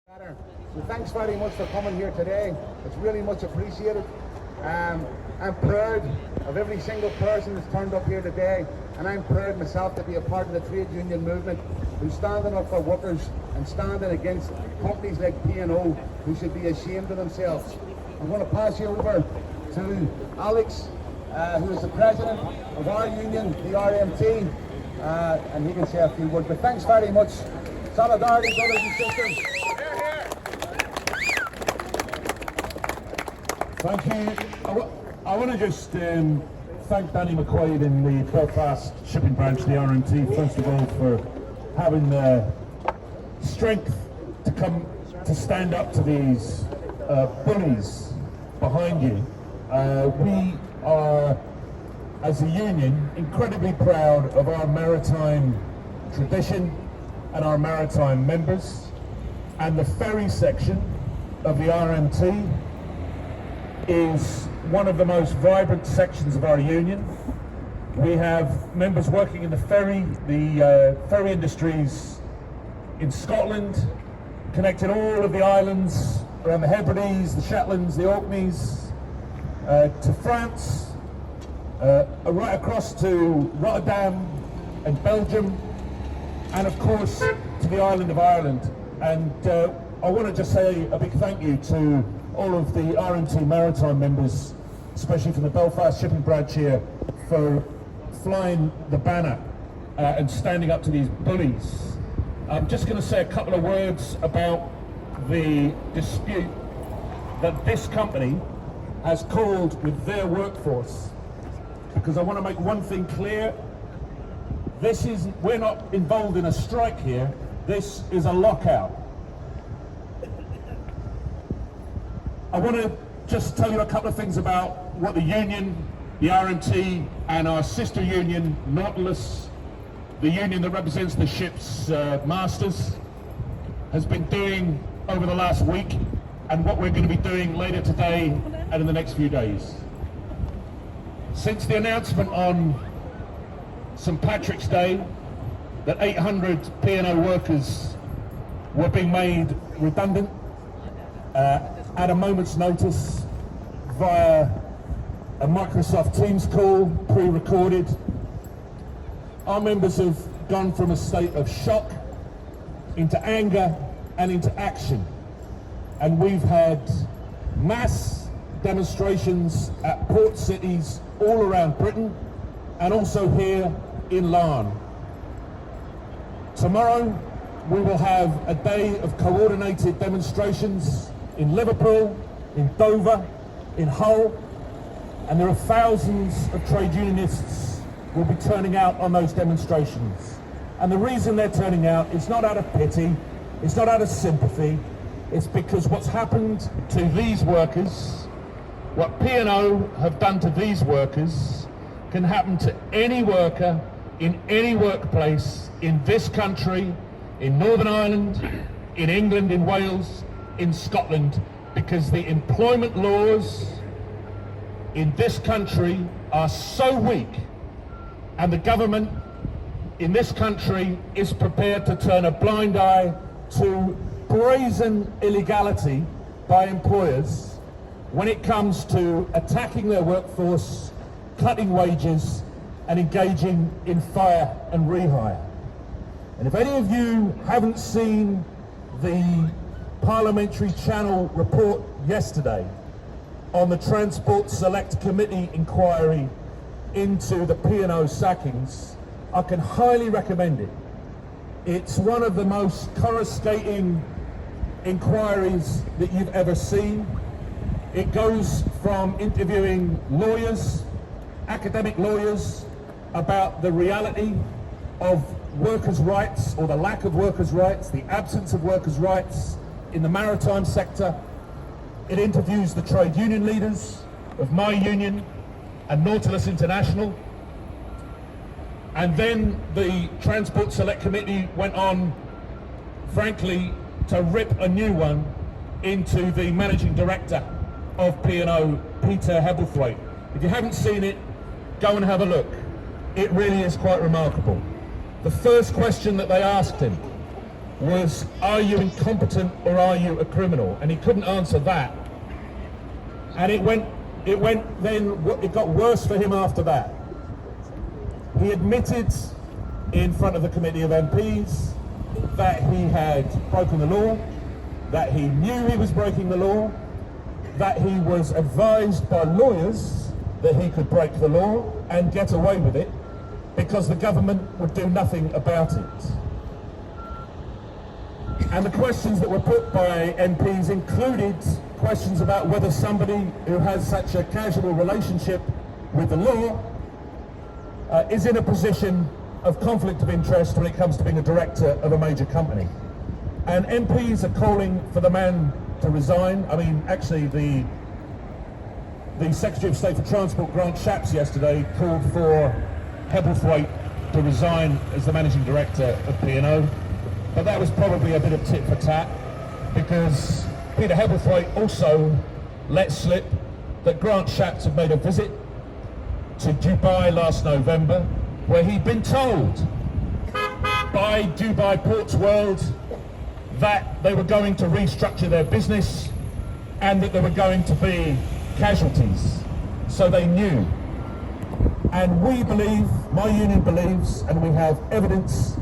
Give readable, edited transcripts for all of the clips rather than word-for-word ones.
So thanks very much for coming here today. It's really much appreciated. I'm proud of every single person that's turned up here today, and I'm proud myself to be a part of the trade union movement who's standing up for workers and standing against companies like P&O who should be ashamed of themselves. I'm going to pass you over to Alex, who is the president of our union, the RMT, and he can say a few words. But thanks very much. Solidarity, brothers and sisters. Thank you. I want to just thank Danny McQuaid in the Belfast shipping branch, the RMT, first of all, for having the strength to come to stand up to these bullies behind you. We are, as a union, incredibly proud of our maritime tradition and our maritime members, and the ferry section of the RMT is one of the most vibrant sections of our union. We have members working in the ferry industries in Scotland, connecting all of the islands around the Hebrides, the Shetlands, the Orkneys, to France, right across to Rotterdam and Belgium, and of course to the island of Ireland. And I want to just say a big thank you to all of the RMT maritime members, especially from the Belfast shipping branch here, for flying the banner and standing up to these bullies. I'm just going to say a couple of words about the dispute that this company has called with their workforce, because I want to make one thing clear. We're not involved in a strike here. This is a lockout. I want to just tell you a couple of things about what the union, the RMT, and our sister union, Nautilus, the union that represents the ship's masters, has been doing over the last week, and what we're going to be doing later today and in the next few days. Since the announcement on St. Patrick's Day that 800 P&O workers were being made redundant at a moment's notice via a Microsoft Teams call, pre-recorded, our members have gone from a state of shock into anger and into action. And we've had mass demonstrations at port cities all around Britain and also here in Larne. Tomorrow we will have a day of coordinated demonstrations in Liverpool, in Dover, in Hull, and there are thousands of trade unionists who will be turning out on those demonstrations. And the reason they're turning out is not out of pity, it's not out of sympathy, it's because what's happened to these workers, what P&O have done to these workers, can happen to any worker in any workplace in this country, in Northern Ireland, in England, in Wales, in Scotland, because the employment laws in this country are so weak, and the government in this country is prepared to turn a blind eye to brazen illegality by employers when it comes to attacking their workforce, cutting wages, and engaging in fire and rehire. And if any of you haven't seen the Parliamentary Channel report yesterday on the Transport Select Committee inquiry into the P&O sackings, I can highly recommend it. It's one of the most coruscating inquiries that you've ever seen. It goes from interviewing lawyers, academic lawyers, about the reality of workers' rights, or the lack of workers' rights, the absence of workers' rights in the maritime sector. It interviews the trade union leaders of my union and Nautilus International. And then the Transport Select Committee went on, frankly, to rip a new one into the managing director of P&O, Peter Hebblethwaite. If you haven't seen it, go and have a look. It really is quite remarkable. The first question that they asked him was, are you incompetent or are you a criminal? And he couldn't answer that. And it got worse for him after that. He admitted in front of the committee of MPs that he had broken the law, that he knew he was breaking the law, that he was advised by lawyers that he could break the law and get away with it because the government would do nothing about it. And the questions that were put by MPs included questions about whether somebody who has such a casual relationship with the law is in a position of conflict of interest when it comes to being a director of a major company. And MPs are calling for the man to resign. I mean, actually, the Secretary of State for Transport, Grant Shapps, yesterday called for Hebblethwaite to resign as the managing director of P&O. But that was probably a bit of tit for tat, because Peter Hebblethwaite also let slip that Grant Shapps had made a visit to Dubai last November, where he'd been told by Dubai Ports World that they were going to restructure their business and that there were going to be casualties. So they knew. And we believe, my union believes, and we have evidence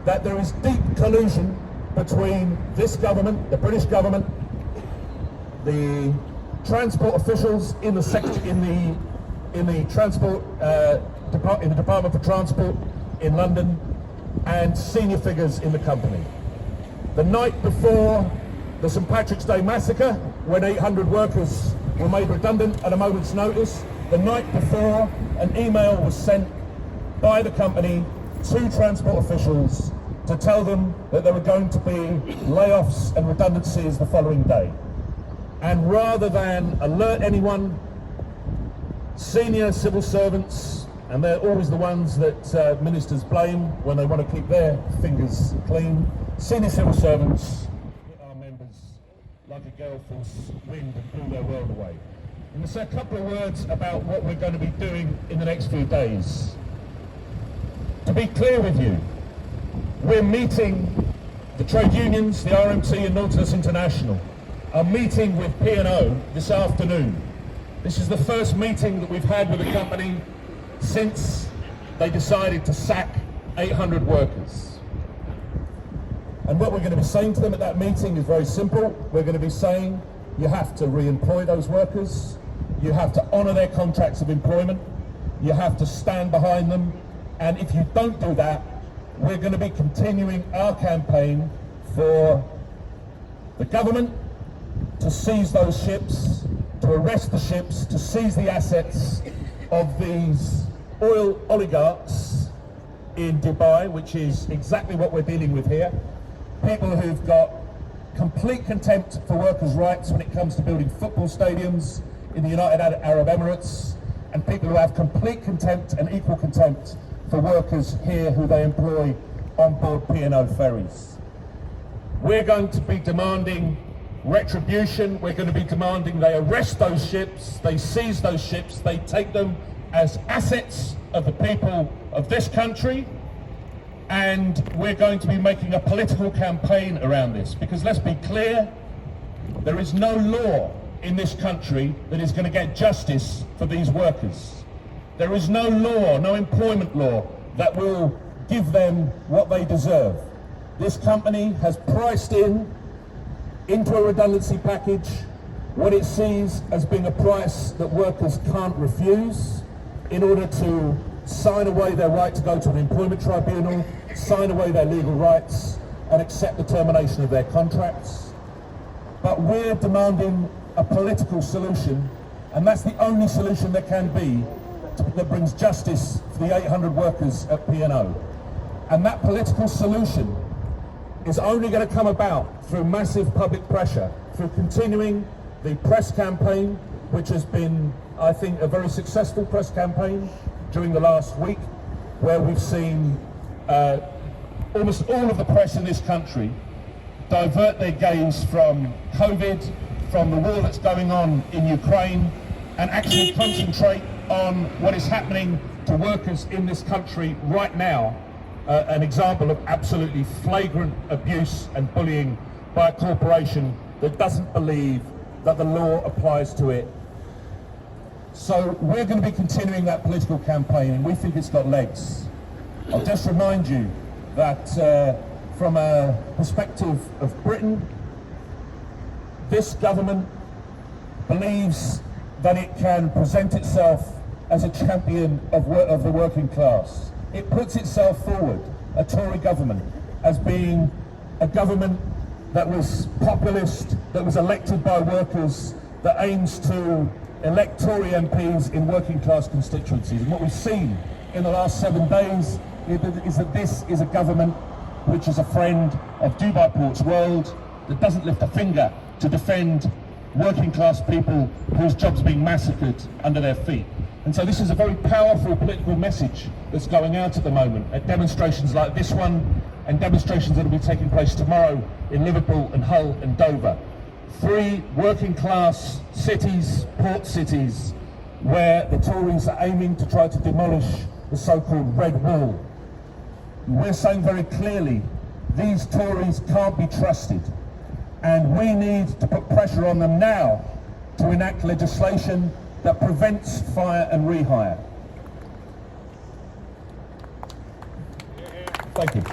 that there is deep collusion between this government, the British government, the transport officials in the Department for Transport in London, and senior figures in the company. The night before the St Patrick's Day massacre, when 800 workers were made redundant at a moment's notice, the night before, an email was sent by the company to transport officials to tell them that there were going to be layoffs and redundancies the following day. And rather than alert anyone, senior civil servants, and they're always the ones that ministers blame when they want to keep their fingers clean, senior civil servants hit our members like a gale force wind and blew their world away. And to say a couple of words about what we're going to be doing in the next few days. To be clear with you, we're meeting the trade unions, the RMT and Nautilus International, are meeting with P&O this afternoon. This is the first meeting that we've had with the company since they decided to sack 800 workers. And what we're going to be saying to them at that meeting is very simple. We're going to be saying, you have to re-employ those workers, you have to honour their contracts of employment, you have to stand behind them, and if you don't do that, we're going to be continuing our campaign for the government to seize those ships, to arrest the ships, to seize the assets of these oil oligarchs in Dubai, which is exactly what we're dealing with here. People who've got complete contempt for workers' rights when it comes to building football stadiums in the United Arab Emirates, and people who have complete contempt and equal contempt for workers here who they employ on board P&O ferries. We're going to be demanding retribution. We're going to be demanding they arrest those ships, they seize those ships, they take them as assets of the people of this country, and we're going to be making a political campaign around this, because let's be clear, there is no law in this country that is going to get justice for these workers. There is no law, no employment law, that will give them what they deserve. This company has priced into a redundancy package what it sees as being a price that workers can't refuse in order to sign away their right to go to an employment tribunal, sign away their legal rights, and accept the termination of their contracts. But we're demanding a political solution, and that's the only solution there can be that brings justice for the 800 workers at P&O. And that political solution is only going to come about through massive public pressure, through continuing the press campaign, which has been, I think, a very successful press campaign during the last week, where we've seen almost all of the press in this country divert their gaze from COVID, from the war that's going on in Ukraine, and actually concentrate on what is happening to workers in this country right now an example of absolutely flagrant abuse and bullying by a corporation that doesn't believe that the law applies to it. So we're going to be continuing that political campaign, and we think it's got legs. I'll just remind you that from a perspective of Britain, this government believes that it can present itself as a champion of the working class. It puts itself forward, a Tory government, as being a government that was populist, that was elected by workers, that aims to elect Tory MPs in working class constituencies. And what we've seen in the last 7 days is that this is a government which is a friend of Dubai Port's world, that doesn't lift a finger to defend working class people whose jobs are being massacred under their feet. And so this is a very powerful political message that's going out at the moment at demonstrations like this one, and demonstrations that will be taking place tomorrow in Liverpool and Hull and Dover. 3 working class cities, port cities, where the Tories are aiming to try to demolish the so-called Red Wall. We're saying very clearly, these Tories can't be trusted, and we need to put pressure on them now to enact legislation that prevents fire and rehire. Thank you.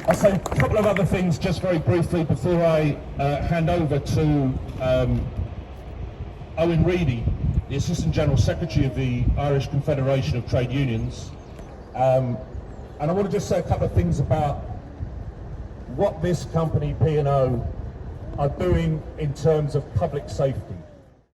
I'll say a couple of other things just very briefly before I hand over to Owen Reedy, the Assistant General Secretary of the Irish Confederation of Trade Unions. And I want to just say a couple of things about what this company, P&O, are doing in terms of public safety.